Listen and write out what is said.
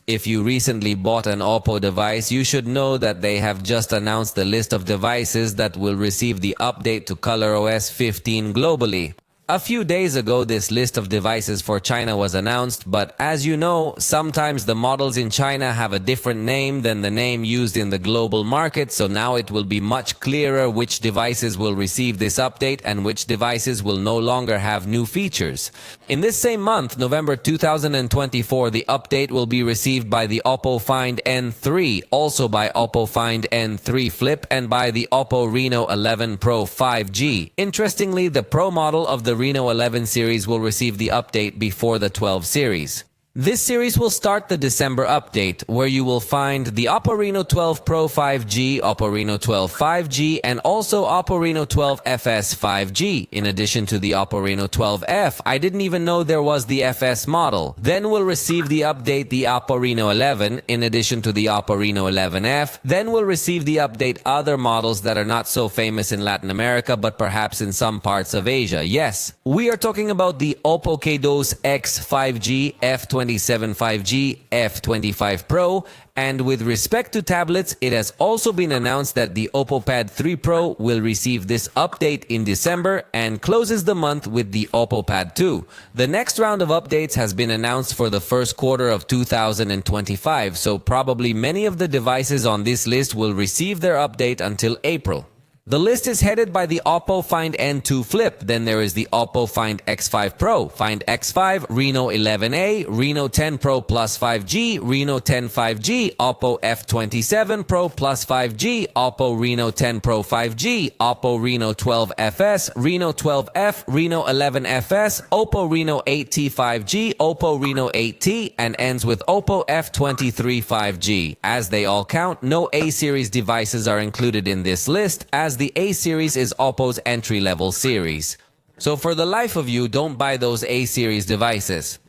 If you recently bought an OPPO device, you should know that they have just announced the list of devices that will receive the update to ColorOS 15 globally. A few days ago, this list of devices for China was announced, but as you know, sometimes the models in China have a different name than the name used in the global market, so now it will be much clearer which devices will receive this update and which devices will no longer have new features. In this same month, November 2024, the update will be received by the OPPO Find N3, also by OPPO Find N3 Flip, and by the OPPO Reno 11 Pro 5G. Interestingly, the Pro model of the Reno 11 series will receive the update before the 12 series. This series will start the December update, where you will find the OPPO Reno 12 Pro 5G, OPPO Reno 12 5G, and also OPPO Reno 12 FS 5G, in addition to the OPPO Reno 12F. I didn't even know there was the FS model. Then we'll receive the update the OPPO Reno 11, in addition to the OPPO Reno 11F. Then we'll receive the update other models that are not so famous in Latin America, but perhaps in some parts of Asia. Yes, we are talking about the OPPO K-Dos X 5G, F27 5G, F25 Pro, and with respect to tablets, it has also been announced that the OPPO Pad 3 Pro will receive this update in December and closes the month with the OPPO Pad 2. The next round of updates has been announced for the first quarter of 2025, so probably many of the devices on this list will receive their update until April. The list is headed by the OPPO Find N2 Flip. Then there is the OPPO Find X5 Pro, Find X5, Reno 11A, Reno 10 Pro Plus 5G, Reno 10 5G, OPPO F27 Pro Plus 5G, OPPO Reno 10 Pro 5G, OPPO Reno 12 FS, Reno 12F, Reno 11 FS, OPPO Reno 8T 5G, OPPO Reno 8T, and ends with OPPO F23 5G. As they all count, no A-series devices are included in this list, as the A-series is OPPO's entry-level series. So for the life of you, don't buy those A-series devices.